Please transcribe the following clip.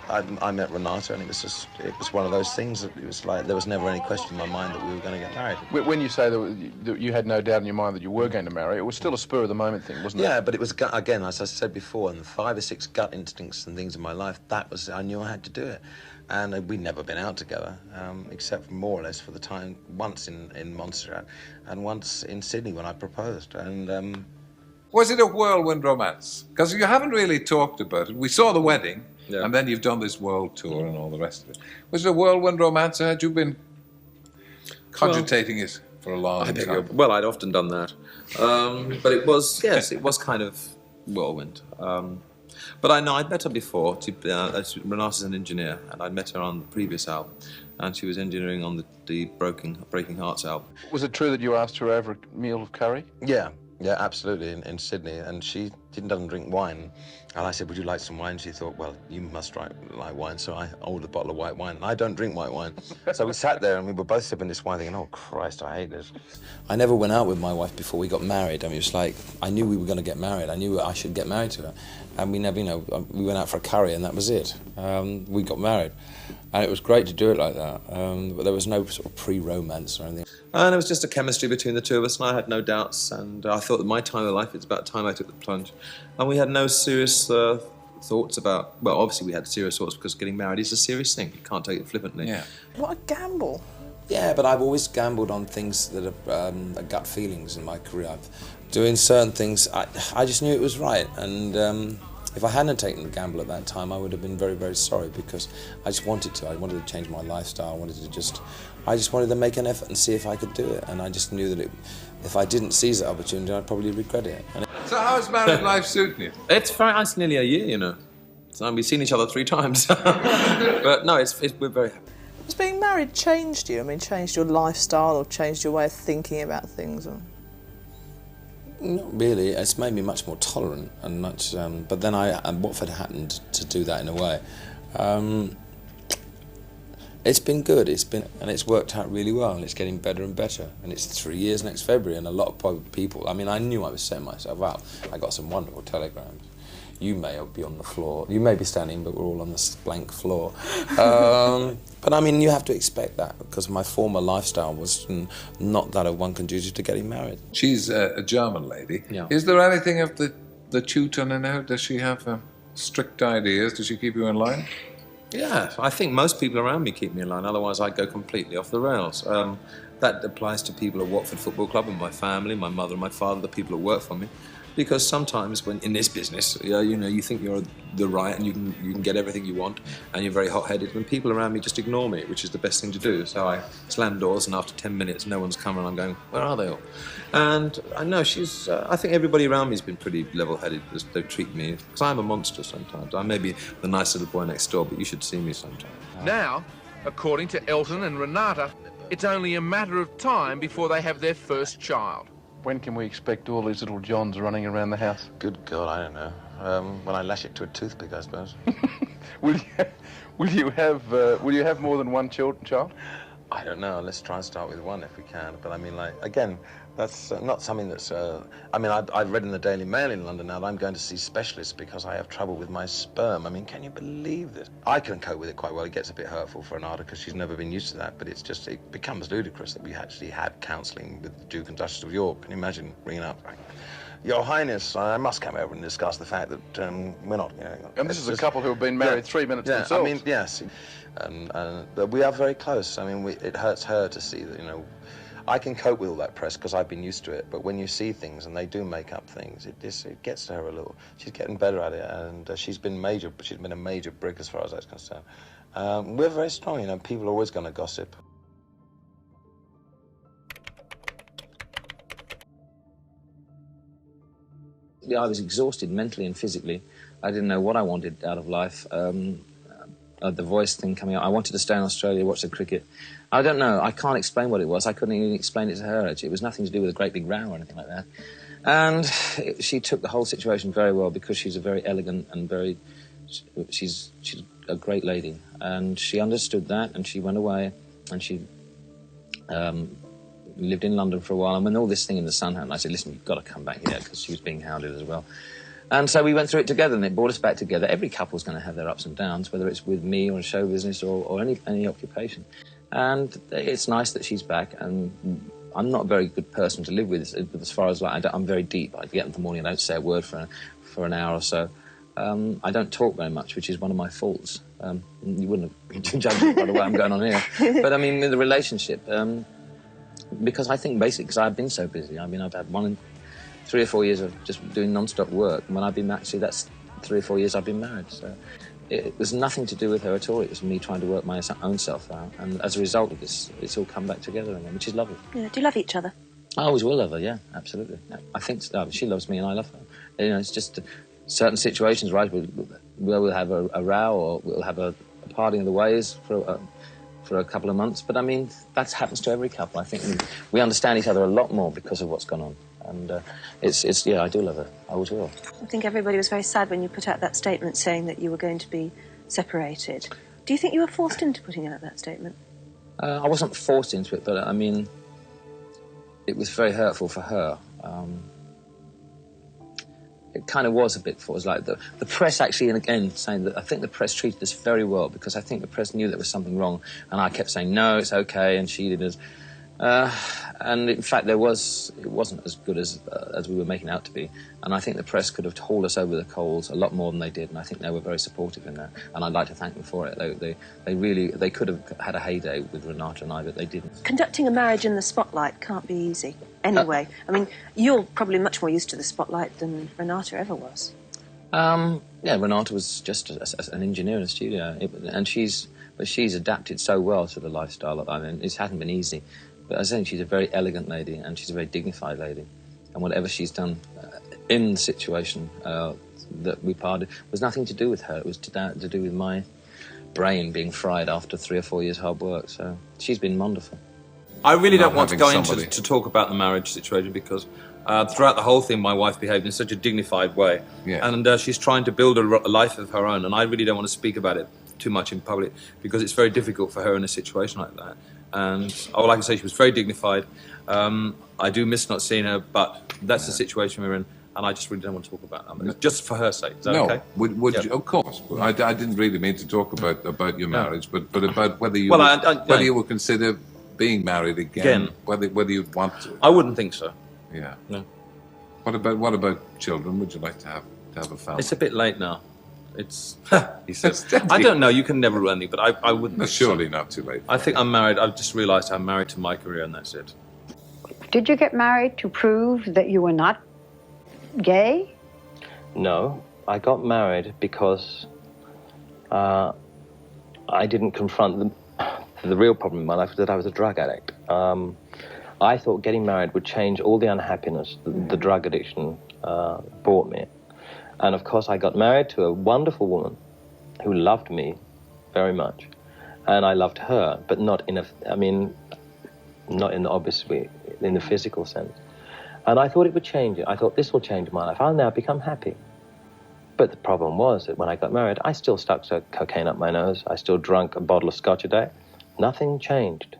I met Renate, and it was one of those things that it was like there was never any question in my mind that we were going to get married. When you say that you had no doubt in your mind that you were going to marry, it was still a spur of the moment thing, wasn't it? Yeah, but it was, again, as I said before, and 5 or 6 gut instincts and things in my life, I knew I had to do it. And we'd never been out together, except more or less for the time, once in Montserrat, and once in Sydney when I proposed. And was it a whirlwind romance? Because you haven't really talked about it. We saw the wedding, yeah, and then you've done this world tour and all the rest of it. Was it a whirlwind romance, or had you been cogitating it for a long time? Well, I'd often done that. But it was, yes, it was kind of whirlwind. But I know I'd met her before. Renate's an engineer, and I'd met her on the previous album, and she was engineering on the Breaking Hearts album. Was it true that you asked her over a meal of curry? Yeah, absolutely, in Sydney, and she doesn't drink wine. And I said, would you like some wine? She thought, well, you must like wine, so I ordered a bottle of white wine. And I don't drink white wine. So we sat there and we were both sipping this wine thinking, oh, Christ, I hate this. I never went out with my wife before we got married. I mean, it was like, I knew we were going to get married. I knew I should get married to her. And we never, we went out for a curry and that was it. We got married. And it was great to do it like that. But there was no sort of pre-romance or anything. And it was just a chemistry between the two of us, and I had no doubts. And I thought that my time of life, it's about time I took the plunge. And we had no serious thoughts about, well, obviously we had serious thoughts because getting married is a serious thing. You can't take it flippantly. Yeah. What a gamble. Yeah, but I've always gambled on things that are gut feelings in my career. Doing certain things, I just knew it was right. And if I hadn't taken the gamble at that time, I would have been very, very sorry because I just wanted to. I wanted to change my lifestyle. I just wanted to make an effort and see if I could do it. And I just knew that if I didn't seize that opportunity, I'd probably regret it. So how's married life suiting you? It's very nice, nearly a year, So we've seen each other 3 times. But no, we're very happy. Has being married changed you? I mean, changed your lifestyle or changed your way of thinking about things? Or? Not really. It's made me much more tolerant and much. But then Watford happened to do that in a way. It's been good. And it's worked out really well. And it's getting better and better. And it's 3 years next February. And a lot of people. I mean, I knew I was setting myself up. I got some wonderful telegrams. You may be on the floor. You may be standing, but we're all on this blank floor. But I mean, you have to expect that because my former lifestyle was not that of one conducive to getting married. She's a German lady. Yeah. Is there anything of the Teuton in her? Does she have strict ideas? Does she keep you in line? Yeah, I think most people around me keep me in line. Otherwise, I'd go completely off the rails. That applies to people at Watford Football Club and my family, my mother and my father, the people who work for me. Because sometimes when in this business, you think you're the right and you can get everything you want and you're very hot-headed and people around me just ignore me, which is the best thing to do. So I slam doors and after 10 minutes no one's coming and I'm going, where are they all? And I know I think everybody around me has been pretty level-headed as they treat me, because I'm a monster sometimes. I may be the nice little boy next door, but you should see me sometime. Now, according to Elton and Renate, it's only a matter of time before they have their first child. When can we expect all these little Johns running around the house? Good God, I don't know. When I lash it to a toothpick, I suppose. Will you have more than one child? I don't know. Let's try and start with one if we can. But I mean, again, that's not something that's... I mean, I've read in the Daily Mail in London now that I'm going to see specialists because I have trouble with my sperm. I mean, can you believe this? I can cope with it quite well. It gets a bit hurtful for Renate because she's never been used to that. But it becomes ludicrous that we actually had counselling with the Duke and Duchess of York. Can you imagine ringing up? Your Highness, I must come over and discuss the fact that we're not... and this is a couple who have been married 3 minutes themselves. I mean, yes. We are very close. I mean, it hurts her to see that, I can cope with all that press because I've been used to it, but when you see things and they do make up things, it gets to her a little. She's getting better at it, and she's been a major brick as far as that's concerned. We're very strong, people are always going to gossip. Yeah, I was exhausted mentally and physically. I didn't know what I wanted out of life. The voice thing coming out. I wanted to stay in Australia, watch the cricket. I don't know. I can't explain what it was. I couldn't even explain it to her. It was nothing to do with a great big row or anything like that. And she took the whole situation very well because she's a very elegant and she's a great lady. And she understood that and she went away and she lived in London for a while. And when all this thing in the Sun happened, I said, listen, you've got to come back here because she was being hounded as well. And so we went through it together, and it brought us back together. Every couple's going to have their ups and downs, whether it's with me or in show business or any occupation. And it's nice that she's back, and I'm not a very good person to live with as far as, like, I'm very deep. I get up in the morning, I don't say a word for an hour or so. I don't talk very much, which is one of my faults. You wouldn't have judged me by the way I'm going on here. But, I mean, in the relationship, because I think basically, because I've been so busy, I mean, I've had 3 or 4 years of just doing non-stop work. And when I've been, actually, that's 3 or 4 years I've been married. So it was nothing to do with her at all. It was me trying to work my own self out. And as a result of this, it's all come back together again, which is lovely. Yeah. Do you love each other? I always will love her, yeah, absolutely. I think she loves me and I love her. You know, it's just certain situations, right, where we'll have a row or we'll have a parting of the ways for a couple of months. But, I mean, that happens to every couple. I think we understand each other a lot more because of what's gone on. And yeah, I do love her. I always will. I think everybody was very sad when you put out that statement saying that you were going to be separated. Do you think you were forced into putting out that statement? I wasn't forced into it, but, I mean, it was very hurtful for her. It kind of was a bit for us. Like the press actually, and again, saying that I think the press treated us very well because I think the press knew there was something wrong, and I kept saying, no, it's okay, and she did it. And in fact, it wasn't as good as we were making it out to be. And I think the press could have hauled us over the coals a lot more than they did. And I think they were very supportive in that. And I'd like to thank them for it. They could have had a heyday with Renate and I, but they didn't. Conducting a marriage in the spotlight can't be easy. Anyway, I mean, you're probably much more used to the spotlight than Renate ever was. Yeah, Renate was just an engineer in a studio, and she's adapted so well to the lifestyle. I mean, it hasn't been easy. But I think she's a very elegant lady, and she's a very dignified lady. And whatever she's done in the situation that we parted was nothing to do with her. It was to do with my brain being fried after 3 or 4 years hard work. So she's been wonderful. I really don't want to go into to talk about the marriage situation because throughout the whole thing, my wife behaved in such a dignified way. Yeah. And she's trying to build a life of her own, and I really don't want to speak about it too much in public because it's very difficult for her in a situation like that. And all I can say, she was very dignified. I do miss not seeing her, but that's the situation we're in, and I just really don't want to talk about that. Just for her sake. Is that okay? Would you, of course. I didn't really mean to talk about your marriage, but about whether you you would consider being married again. Whether you'd want to. I wouldn't think so. Yeah. No. What about children? Would you like to have a family? It's a bit late now. It's. He says, I don't know. You can never rule anything, but I wouldn't. No, surely not too late. I think I'm married. I've just realised I'm married to my career, and that's it. Did you get married to prove that you were not gay? No, I got married because I didn't confront the real problem in my life, that I was a drug addict. I thought getting married would change all the unhappiness the drug addiction brought me. And of course, I got married to a wonderful woman who loved me very much. And I loved her, but not in the obvious way, in the physical sense. And I thought it would change it. I thought, this will change my life. I'll now become happy. But the problem was that when I got married, I still stuck cocaine up my nose. I still drank a bottle of scotch a day. Nothing changed.